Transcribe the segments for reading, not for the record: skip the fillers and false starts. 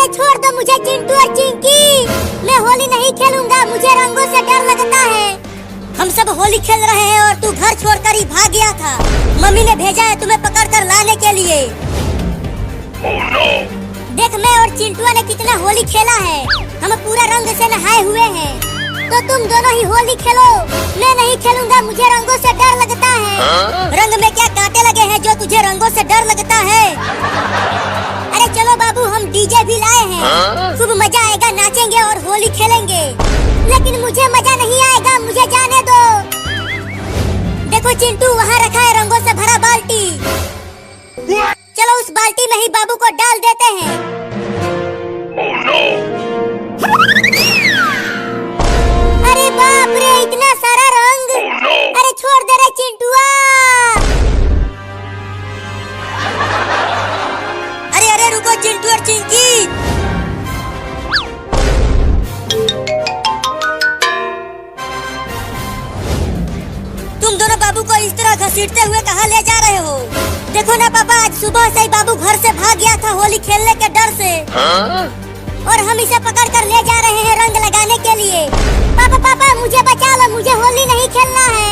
छोड़ दो मुझे चिंटू और चिंकी, मैं होली नहीं खेलूंगा, मुझे रंगों से डर लगता है। हम सब होली खेल रहे हैं और तू घर छोड़कर ही भाग गया था। मम्मी ने भेजा है तुम्हें पकड़कर लाने के लिए। Oh, no! देख मैं और चिंटुआ ने कितना होली खेला है, हम पूरा रंग से नहाए हुए हैं। तो तुम दोनों ही होली खेलो, मैं नहीं खेलूंगा, मुझे रंगों से डर लगता है। रंग में क्या कांटे लगे हैं जो तुझे रंगों से डर लगता है? अरे चलो बाबू, हम डीजे भी लाए हैं, खूब मजा आएगा, नाचेंगे और होली खेलेंगे। लेकिन मुझे मजा नहीं आएगा, मुझे जाने दो। देखो चिंटू, वहाँ रखा है रंगों से भरा बाल्टी। चलो उस बाल्टी में ही बाबू को डाल देते हैं। Oh, no! अरे बाप रे, इतना सारा रंग! Oh, no! अरे छोड़ दे रे चिंटुआ! अरे अरे रुको चिंटू और चिंकी! तुम दोनों बाबू को इस तरह घसीटते हुए कहाँ ले जा रहे हो? देखो ना पापा, आज सुबह से ही बाबू घर से भाग गया था होली खेलने के डर से। और हम इसे पकड़ कर ले जा रहे हैं रंग लगाने के लिए। पापा पापा, मुझे बचा लो, मुझे होली नहीं खेलना है,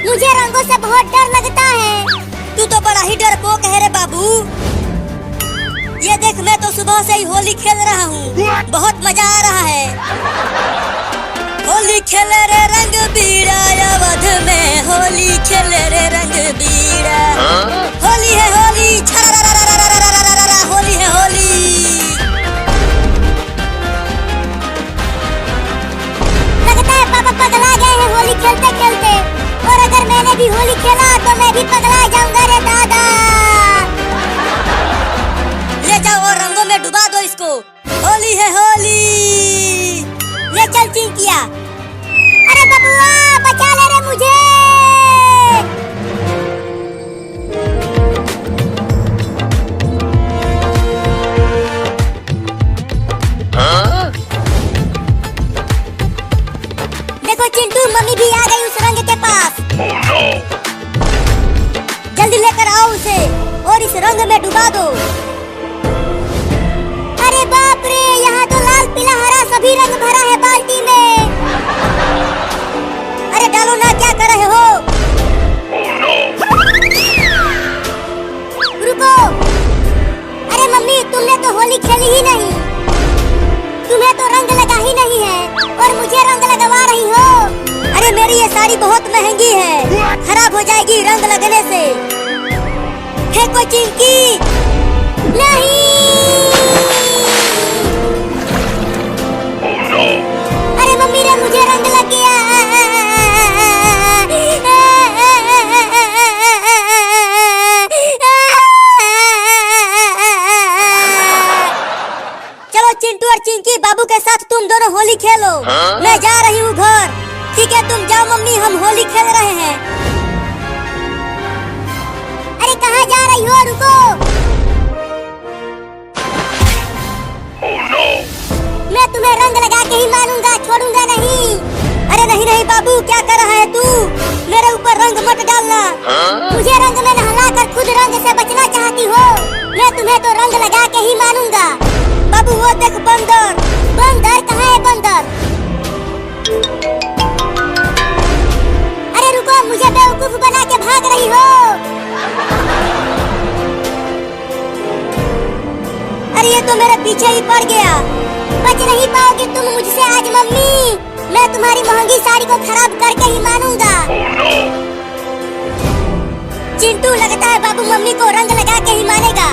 मुझे रंगों से बहुत डर लगता है। तू तो बड़ा ही डरपोक है रे बाबू। ये देख, मैं तो सुबह से ही होली खेल रहा हूँ, बहुत मजा आ रहा है। होली खेले रे रंग बीड़ा, अवध में होली खेले रे रंग बीड़ा। होली है होली, होली है होली। लगता है पापा पगला गए हैं होली खेलते खेलते, और अगर मैंने भी होली खेला तो मैं भी पगला जाऊंगा रे दादा। ले जाओ और रंगों में डुबा दो इसको। होली है होली। ले चल चिंकिया। अरे बबुआ, बचा ले रे मुझे। देखो चिंटू, मम्मी भी आ गई उस रंग के पास। Oh, no! जल्दी लेकर आओ उसे और इस रंग में डुबा दो। अरे बाप रे, यहाँ तो लाल पीला हरा सभी रंग भरा है बाल्टी में। अरे डालो ना, क्या कर रहे हो? Oh, no! रुको। अरे मम्मी, तुमने तो होली खेली ही नहीं, तुम्हें तो रंग लगा ही नहीं है और मुझे रंग लगवा रही हो। अरे मेरी ये साड़ी बहुत महंगी है, खराब हो जाएगी रंग लगने से। फेंको चिंकी। नहीं। Oh, no! अरे मम्मी रे, मुझे रंग लग गया। चलो चिंटू और चिंकी, बाबू के साथ तुम दोनों होली खेलो। मैं जा रही हूँ घर। ठीक है, तुम जाओ मम्मी, हम होली खेल रहे हैं। अरे कहाँ जा रही हो? रुको। Oh, no! मैं तुम्हें रंग लगा के ही मानूंगा, छोड़ूंगा नहीं। अरे नहीं नहीं बाबू, क्या कर रहा है तू? मेरे ऊपर रंग मत डालना। मुझे रंग में नहला कर खुद रंग से बचना चाहती हो? मैं तुम्हें तो रंग लगा के ही मानूंगा। बाबू वो देख बंदर। बंदर कहाँ है बंदर? अरे रुको, मुझे बेवकूफ बना के भाग रही हो। अरे ये तो मेरे पीछे ही पड़ गया। बच नहीं पाओगी तुम मुझसे आज मम्मी। मैं तुम्हारी महंगी साड़ी को खराब करके ही मानूंगा। Oh, no! चिंटू, लगता है बाबू मम्मी को रंग लगा के ही मानेगा।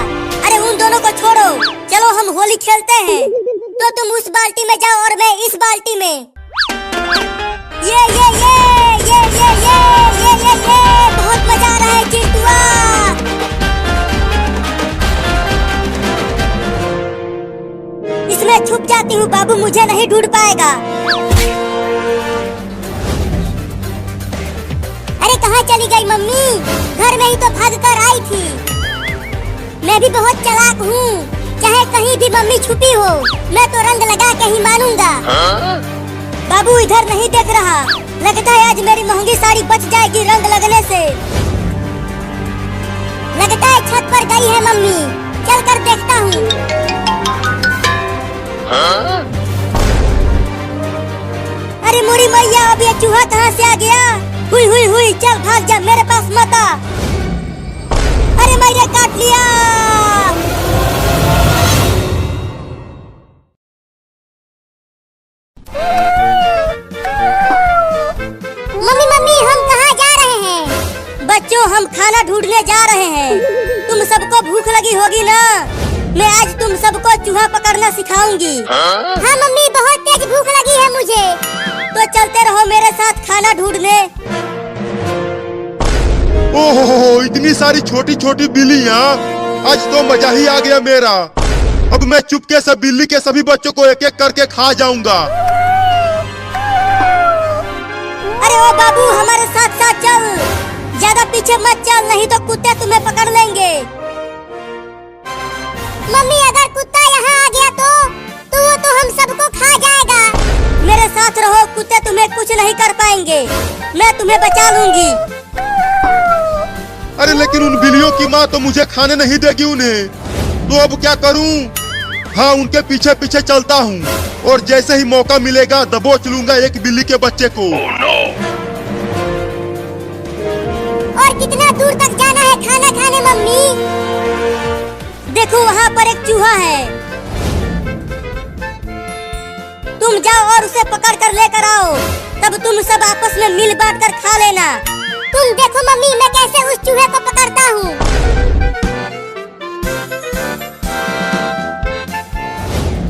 अरे उन दोनों को छोड़ो, चलो हम होली खेलते हैं। तो तुम उस बाल्टी में जाओ और मैं इस बाल्टी में। ये बहुत मजा आ रहा है चिंटुआ। इसमें छुप जाती हूँ, बाबू मुझे नहीं ढूंढ पाएगा। अरे कहाँ चली गई मम्मी? घर में ही तो भाग कर आई थी। मैं भी बहुत चालाक हूँ, चाहे कहीं भी मम्मी छुपी हो, मैं तो रंग लगा के ही मानूंगा। बाबू इधर नहीं देख रहा, लगता है आज मेरी महंगी साड़ी बच जाएगी रंग लगने से। लगता है छत पर गई है मम्मी, चल कर देखता हूँ। चूहा कहाँ से आ गया? हुई हुई हुई, चल भाग जा, मेरे पास मत आ। अरे मैंने काट लिया। मम्मी मम्मी, हम कहाँ जा रहे हैं? बच्चों, हम खाना ढूंढने जा रहे हैं। तुम सबको भूख लगी होगी ना? मैं आज तुम सबको चूहा पकड़ना सिखाऊंगी। हाँ मम्मी, बहुत तेज भूख लगी है मुझे। तो चलते रहो मेरे साथ खाना ढूंढने। ओहो, इतनी सारी छोटी छोटी बिल्लियाँ, आज तो मजा ही आ गया मेरा। अब मैं चुपके से बिल्ली के सभी बच्चों को एक एक करके खा जाऊंगा। अरे ओ बाबू, हमारे साथ साथ चल, ज्यादा पीछे मत चल, नहीं तो कुत्ते तुम्हें पकड़ लेंगे। मम्मी, अगर कुत्ता यहाँ आ गया तो वो तो हम सबको खा जाएगा। मेरे साथ रहो, कुत्ते तुम्हें कुछ नहीं कर पाएंगे, मैं तुम्हें बचा लूंगी। अरे लेकिन उन बिल्लियों की माँ तो मुझे खाने नहीं देगी उन्हें, तो अब क्या करूं? हाँ, उनके पीछे पीछे चलता हूँ और जैसे ही मौका मिलेगा दबोच लूंगा एक बिल्ली के बच्चे को। Oh no! और कितना दूर तक जाना है खाना खाने मम्मी? देखो वहाँ पर एक चूहा है, तुम जाओ और उसे पकड़ कर लेकर आओ, तब तुम सब आपस में मिल बांट कर खा लेना। तुम देखो मम्मी, मैं कैसे उस चूहे को पकड़ता हूँ।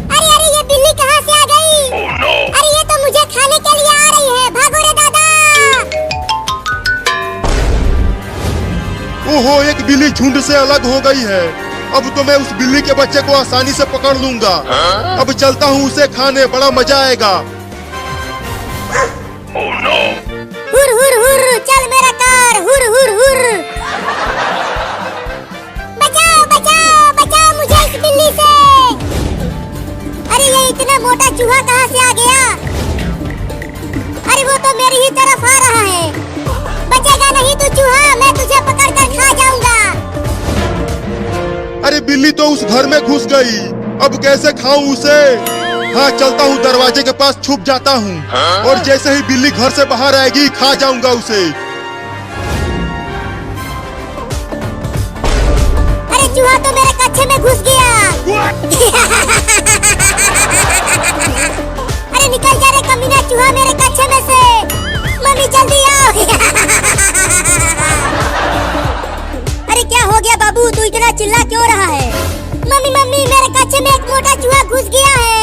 अरे अरे, ये बिल्ली कहाँ से आ गई? Oh no! अरे ये तो मुझे खाने के लिए आ रही है, भागो रे दादा। ओहो, एक बिल्ली झुंड से अलग हो गई है। अब तो मैं उस बिल्ली के बच्चे को आसानी से पकड़ लूंगा। अब चलता हूँ उसे खाने, बड़ा मजा आएगा। Oh no! हुर हुर हुर, चल मेरा कार, हुर हुर हुर। बचाओ बचाओ बचाओ मुझे इस बिल्ली से। अरे ये इतना मोटा चूहा कहाँ से आ गया? अरे वो तो मेरी ही तरफ आ रहा है। बचेगा नहीं तू चूहा, मैं तुझे पकड़ कर खा जाऊंगा। अरे बिल्ली तो उस घर में घुस गई, अब कैसे खाऊं उसे? हाँ, चलता हूँ दरवाजे के पास छुप जाता हूँ और जैसे ही बिल्ली घर से बाहर आएगी खा जाऊंगा उसे। अरे चूहा तो मेरे कच्छे में घुस गया। अरे निकल जा रे कमीना चूहा मेरे कच्छे में से। मम्मी जल्दी आओ। अरे क्या हो गया बाबू, तू इतना चिल्ला क्यों रहा है? मम्मी मम्मी, मेरे कच्छे में एक मोटा चूहा घुस गया है।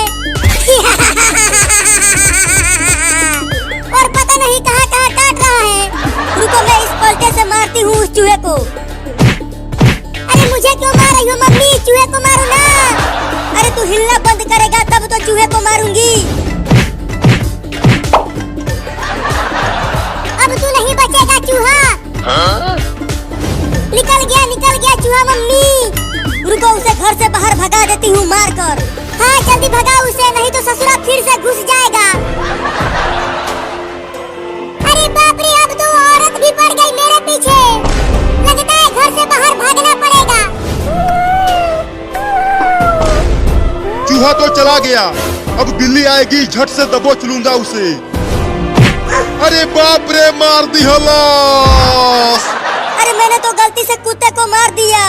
और पता नहीं कहाँ कहाँ काट रहा है। रुको, मैं इस पलटे से मारती हूँ उस चूहे को। अरे मुझे क्यों मार रही हो मम्मी? चूहे को मारो ना। अरे तू हिलना बंद करेगा तब तो चूहे को मारूंगी। अब तू नहीं बचेगा चूहा। निकल गया चूहा मम्मी। रुको, उसे घर से बाहर भगा देती हूँ मार कर। हाँ जल्दी भगा उसे, नहीं तो ससुरा फिर से घुस जाएगा। अरे बाप रे, अब तो औरत भी पड़ गई मेरे पीछे। लगता है घर से बाहर भागना पड़ेगा। चूहा तो चला गया, अब बिल्ली आएगी, झट से दबोच लूंगा उसे। अरे बाप रे, मार दी हलास। अरे मैंने तो गलती से कुत्ते को मार दिया।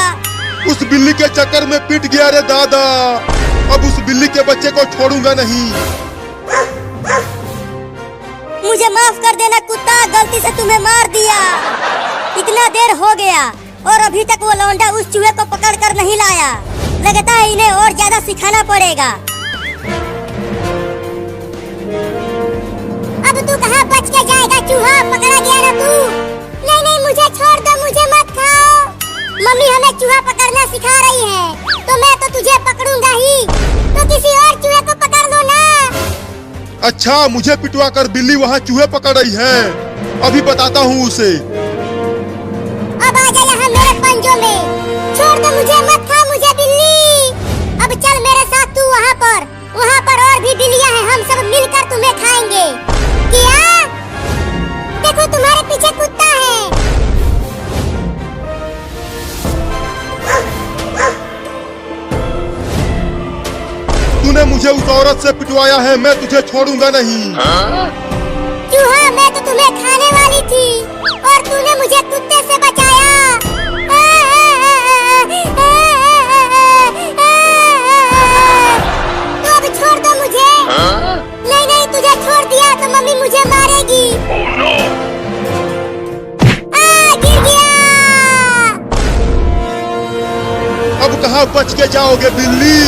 उस बिल्ली के चक्कर में पिट गया रे दादा। अब उस बिल्ली के बच्चे को छोड़ूंगा नहीं। मुझे माफ कर देना कुत्ता, गलती से तुम्हें मार दिया। इतना देर हो गया और अभी तक वो लौंडा उस चूहे को पकड़ कर नहीं लाया। लगता है इन्हें और ज्यादा सिखाना पड़ेगा। अब तू कहाँ बच के जाएगा चूहा, पकड़ा गया ना तू। नहीं नहीं, मुझे छोड़ दो, मुझे मत खाओ। मम्मी हमें चूहा पकड़ना सिखा रही है, तो मैं तो तुझे पकड़ूंगा ही। तो किसी और चूहे को पकड़ लो ना। अच्छा, मुझे पिटवा कर बिल्ली वहाँ चूहे पकड़ रही है, अभी बताता हूँ उसे। अब आ जा यहाँ मेरे पंजों में। छोड़ दो मुझे, मत खा मुझे बिल्ली। अब चल मेरे साथ तू वहाँ पर और भी बिल्लियाँ हैं, हम सब मिलकर तुम्हें खाएंगे। क्या? देखो तुम्हारे पीछे कुत्ता है। तूने मुझे उस औरत से पिटवाया है, मैं तुझे छोड़ूंगा नहीं। चूहा, मैं तो तुम्हें खाने वाली थी और तूने मुझे कुत्ते से बचाया। तो अब छोड़ दो मुझे। नहीं नहीं, तुझे छोड़ दिया तो मम्मी मुझे मारेगी। Oh no! गिर गया। अब कहाँ बच के जाओगे बिल्ली?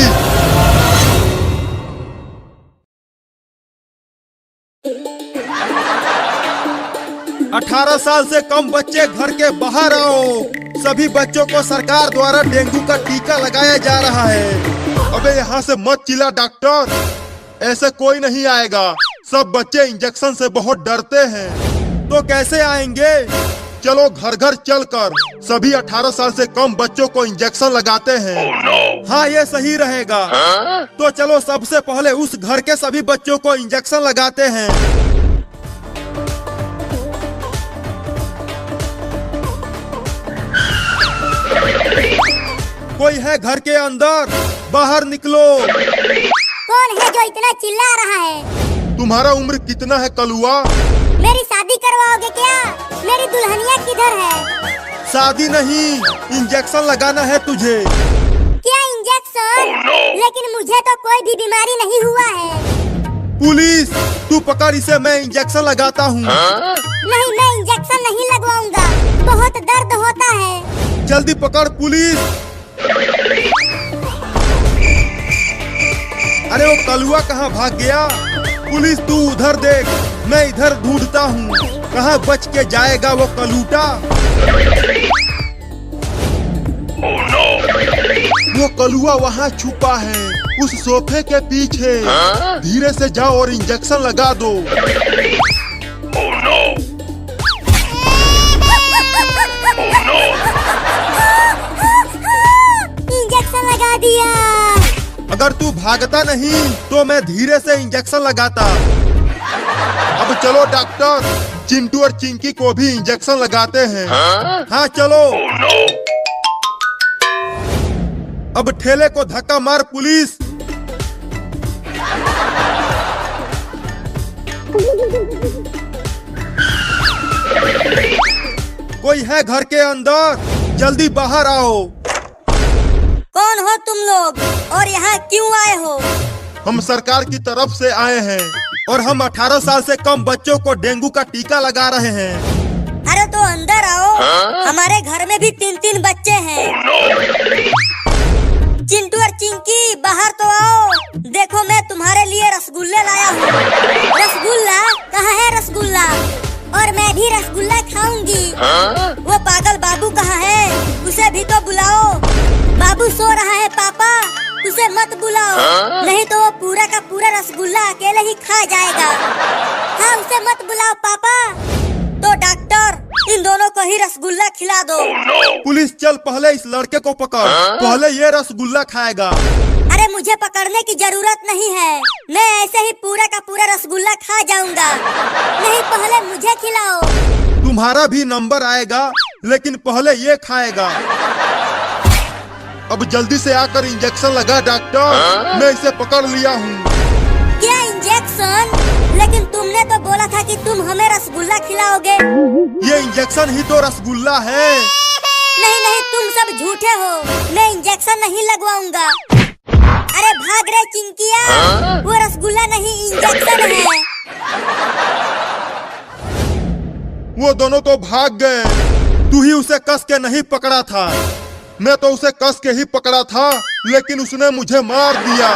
अठारह साल से कम बच्चे घर के बाहर आओ। सभी बच्चों को सरकार द्वारा डेंगू का टीका लगाया जा रहा है। अबे यहाँ से मत चिल्ला डॉक्टर, ऐसे कोई नहीं आएगा। सब बच्चे इंजेक्शन से बहुत डरते हैं। तो कैसे आएंगे? चलो घर घर चलकर सभी 18 साल से कम बच्चों को इंजेक्शन लगाते हैं। Oh no! हाँ, ये सही रहेगा। तो चलो सबसे पहले उस घर के सभी बच्चों को इंजेक्शन लगाते हैं। कोई है घर के अंदर? बाहर निकलो। कौन है जो इतना चिल्ला रहा है? तुम्हारा उम्र कितना है कलुआ? मेरी शादी करवाओगे क्या? मेरी दुल्हनिया किधर है? शादी नहीं, इंजेक्शन लगाना है तुझे। क्या इंजेक्शन? Oh no! लेकिन मुझे तो कोई भी बीमारी नहीं हुआ है। पुलिस, तू पकड़ इसे, मैं इंजेक्शन लगाता हूँ। नहीं, मैं इंजेक्शन नहीं लगवाऊंगा, बहुत दर्द होता है। जल्दी पकड़ पुलिस। अरे वो कलुआ कहाँ भाग गया? पुलिस तू उधर देख, मैं इधर ढूंढता हूँ। कहाँ बच के जाएगा वो कलूटा? Oh no! वो कलुआ वहाँ छुपा है, उस सोफे के पीछे। धीरे से जाओ और इंजेक्शन लगा दो। Oh no! Oh no! Injection लगा दिया। अगर तू भागता नहीं तो मैं धीरे से इंजेक्शन लगाता। अब चलो डॉक्टर, चिंटू और चिंकी को भी इंजेक्शन लगाते हैं। हाँ चलो। Oh no! अब ठेले को धक्का मार पुलिस। कोई है घर के अंदर? जल्दी बाहर आओ। कौन हो तुम लोग और यहाँ क्यों आए हो? हम सरकार की तरफ से आए हैं और हम 18 साल से कम बच्चों को डेंगू का टीका लगा रहे हैं। अरे तो अंदर आओ, हमारे घर में भी 3-3 बच्चे हैं। चिंटू और चिंकी बाहर तो आओ, देखो मैं तुम्हारे लिए रसगुल्ले लाया हूँ। रसगुल्ला? कहाँ है रसगुल्ला? और मैं भी रसगुल्ला खाऊंगी। वो पागल बाबू कहाँ है? उसे भी तो बुलाओ। बाबू सो रहा है पापा, उसे मत बुलाओ, नहीं तो वो पूरा का पूरा रसगुल्ला अकेले ही खा जाएगा। हाँ, उसे मत बुलाओ पापा। तो डॉक्टर, इन दोनों को ही रसगुल्ला खिला दो। पुलिस चल, पहले इस लड़के को पकड़, पहले ये रसगुल्ला खाएगा। अरे मुझे पकड़ने की जरूरत नहीं है, मैं ऐसे ही पूरा का पूरा रसगुल्ला खा जाऊंगा। नहीं, पहले मुझे खिलाओ। तुम्हारा भी नंबर आएगा, लेकिन पहले ये खाएगा। अब जल्दी से आकर इंजेक्शन लगा डॉक्टर, मैं इसे पकड़ लिया हूँ। क्या इंजेक्शन? लेकिन तुमने तो बोला था कि तुम हमें रसगुल्ला खिलाओगे। ये इंजेक्शन ही तो रसगुल्ला है। नहीं नहीं, तुम सब झूठे हो, मैं इंजेक्शन नहीं लगवाऊंगा। अरे भाग रहे चिंकिया, वो रसगुल्ला नहीं इंजेक्शन है। वो दोनों तो भाग गए, तू ही उसे कस के नहीं पकड़ा था। मैं तो उसे कस के ही पकड़ा था, लेकिन उसने मुझे मार दिया।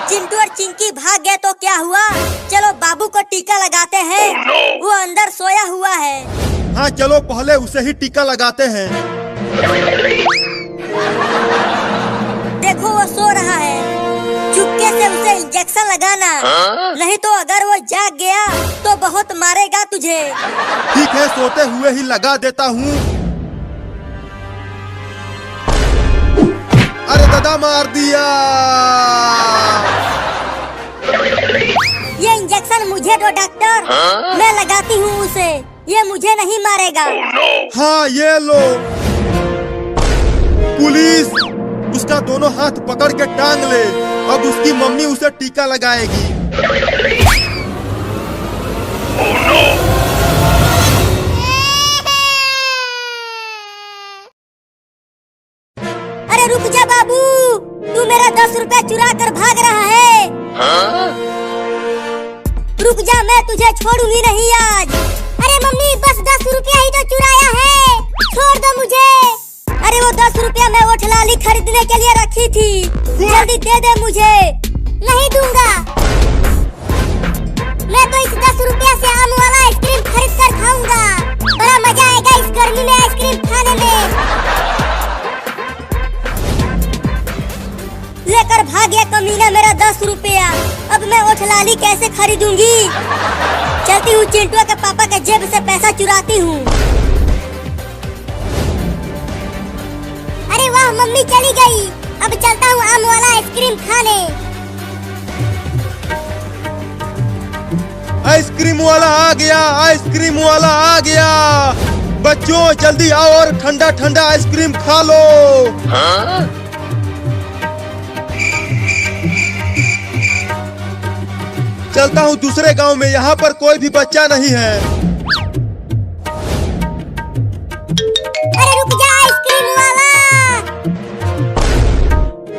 चिंटू और चिंकी भाग गए तो क्या हुआ? चलो बाबू को टीका लगाते हैं, वो अंदर सोया हुआ है। हाँ चलो, पहले उसे ही टीका लगाते हैं। देखो वो सो रहा है, चुपके से उसे इंजेक्शन लगाना, नहीं तो अगर वो जाग गया तो बहुत मारेगा तुझे। ठीक है, सोते हुए ही लगा देता हूँ। अरे दादा, मार दिया। ये इंजेक्शन मुझे दो डॉक्टर, मैं लगाती हूँ उसे, ये मुझे नहीं मारेगा। हाँ ये लो। पुलिस, उसका दोनों हाथ पकड़ के टांग ले, अब उसकी मम्मी उसे टीका लगाएगी। Oh no! अरे रुक जा बाबू, तू मेरा 10 रुपया चुरा कर भाग रहा है। Huh? रुक जा, मैं तुझे छोड़ूंगी नहीं आज। अरे मम्मी, बस 10 रुपया ही तो चुराया है, छोड़ दो मुझे। अरे वो 10 रुपया मैं वो ठलाली खरीदने के लिए रखी थी, जल्दी दे दे मुझे। नहीं दूंगा, मैं तो इस 10 रुपया से आम वाला आइसक्रीम खरीद कर खाऊंगा। बड़ा मजा आएगा इस गर्मी में आइसक्रीम खाने में। लेकर भाग गया कमीना मेरा 10 रुपया। अब मैं वो ठलाली कैसे खरीदूंगी? चलती हूँ चिंटुआ के पापा के जेब से पैसा चुराती हूँ। अरे वाह, मम्मी चली गई। अब चलता हूँ आम वाला आइसक्रीम खाने। आइसक्रीम वाला आ गया, आइसक्रीम वाला आ गया। बच्चों जल्दी आओ और ठंडा ठंडा आइसक्रीम खा लो। Huh? चलता हूँ दूसरे गांव में, यहाँ पर कोई भी बच्चा नहीं है। अरे रुक जा आइसक्रीम वाला,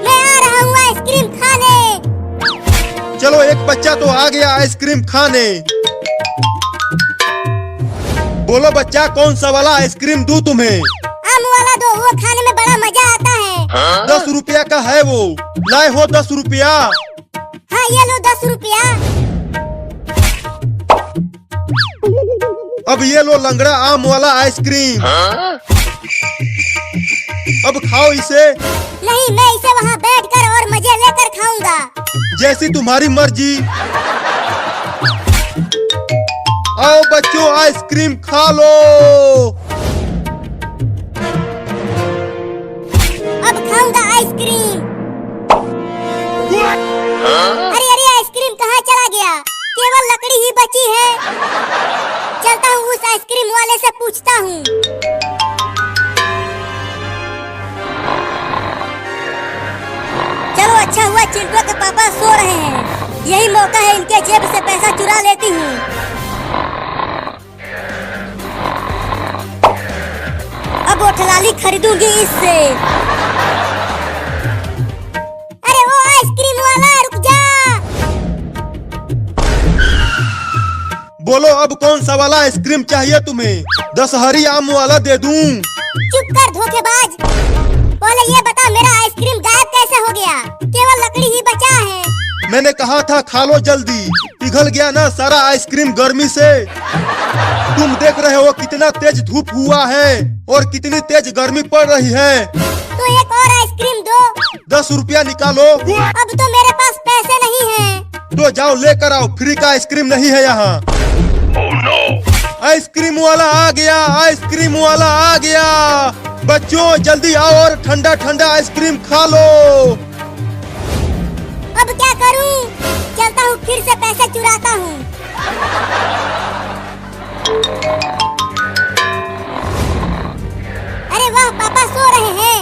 मैं आ रहा हूँ आइसक्रीम खाने। चलो एक बच्चा तो आ गया आइसक्रीम खाने। बोलो बच्चा, कौन सा वाला आइसक्रीम दूं तुम्हें? आम वाला दो, वो खाने में बड़ा मजा आता है। Huh? 10 रुपया का है वो, लाए हो 10 रुपया? हाँ ये लो 10 रुपया। अब ये लो लंगड़ा आम वाला आइसक्रीम, Huh? अब खाओ इसे। नहीं, मैं इसे वहाँ बैठकर और मजे लेकर खाऊंगा। जैसी तुम्हारी मर्जी। आओ बच्चों, आइसक्रीम खा लो। अब खाऊंगा आइसक्रीम। Huh? अरे अरे, आइसक्रीम कहाँ चला गया? केवल लकड़ी ही बची है। चलता हूँ उस आइसक्रीम वाले से पूछता हूँ। चलो अच्छा हुआ चिंटुआ के पापा सो रहे हैं, यही मौका है इनके जेब से पैसा चुरा लेती हूँ। अब वो ठलाली खरीदूंगी इससे। अरे वो आइसक्रीम वाला, रुक जा। बोलो अब कौन सा वाला आइसक्रीम चाहिए तुम्हें? 10 हरी आम वाला दे दूं? चुप कर धोखेबाज, पहले ये बता मेरा आइसक्रीम गायब कैसे हो गया? केवल लकड़ी ही बचा है। मैंने कहा था खा लो जल्दी, पिघल गया ना सारा आइसक्रीम गर्मी से। तुम देख रहे हो कितना तेज धूप हुआ है और कितनी तेज गर्मी पड़ रही है। तो एक और आइसक्रीम दो। 10 रुपया निकालो। अब तो मेरे पास पैसे नहीं हैं। तो जाओ लेकर आओ, फ्री का आइसक्रीम नहीं है यहाँ। Oh no! आइसक्रीम वाला आ गया, आइसक्रीम वाला आ गया। बच्चों जल्दी आओ और ठंडा ठंडा आइसक्रीम खा लो। अब क्या करूं? चलता हूँ फिर से पैसे चुराता हूँ। अरे वाह, पापा सो रहे हैं।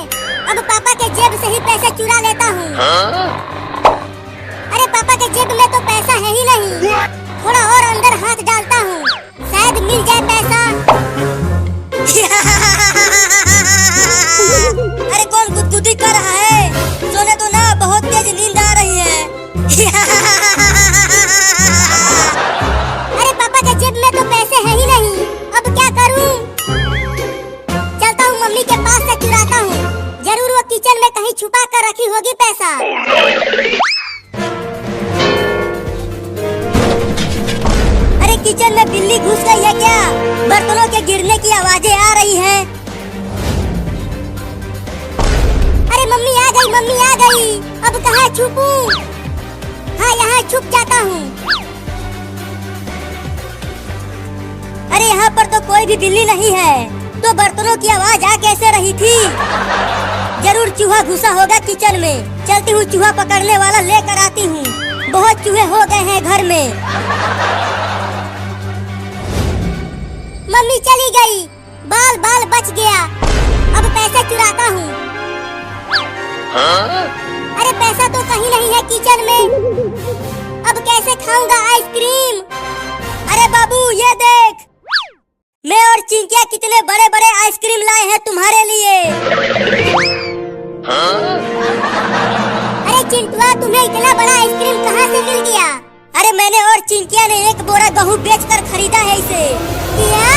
अब पापा के जेब से ही पैसे चुरा लेता हूँ। Huh? अरे पापा के जेब में तो पैसा है ही नहीं। थोड़ा और अंदर हाथ डालता हूँ, शायद मिल जाए पैसा। अरे कौन गुदगुदी कर रहा है? सोने तो ना, बहुत तेज नींद आ रही है। अरे पापा के जेब में तो पैसे है ही नहीं, अब क्या करूं? चलता हूँ मम्मी के पास से चुराता हूँ, जरूर वो किचन में कहीं छुपा कर रखी होगी पैसा। अरे किचन में बिल्ली घुस गई है क्या? बर्तनों के गिरने की आवाजें आ रही हैं। अरे मम्मी आ गई, मम्मी आ गई। अब कहाँ छुपूं? हाँ यहाँ छुप जाता हूँ। अरे यहाँ पर तो कोई भी बिल्ली नहीं है, तो बर्तनों की आवाज आ कैसे रही थी? जरूर चूहा घुसा होगा किचन में। चलती हूँ चूहा पकड़ने वाला लेकर आती हूँ, बहुत चूहे हो गए हैं घर में। मम्मी चली गई, बाल बाल बच गया। अब पैसे चुराता हूँ। Huh? अरे पैसा तो कहीं नहीं है किचन में, अब कैसे खाऊंगा आइसक्रीम? अरे बाबू ये देख, मैं और चिंकिया कितने बड़े बड़े आइसक्रीम लाए हैं तुम्हारे लिए। अरे चिंटुआ, तुम्हें इतना बड़ा आइसक्रीम कहाँ से मिल गया? अरे मैंने और चिंकिया ने एक बोरा गेहूं बेचकर खरीदा है इसे। क्या?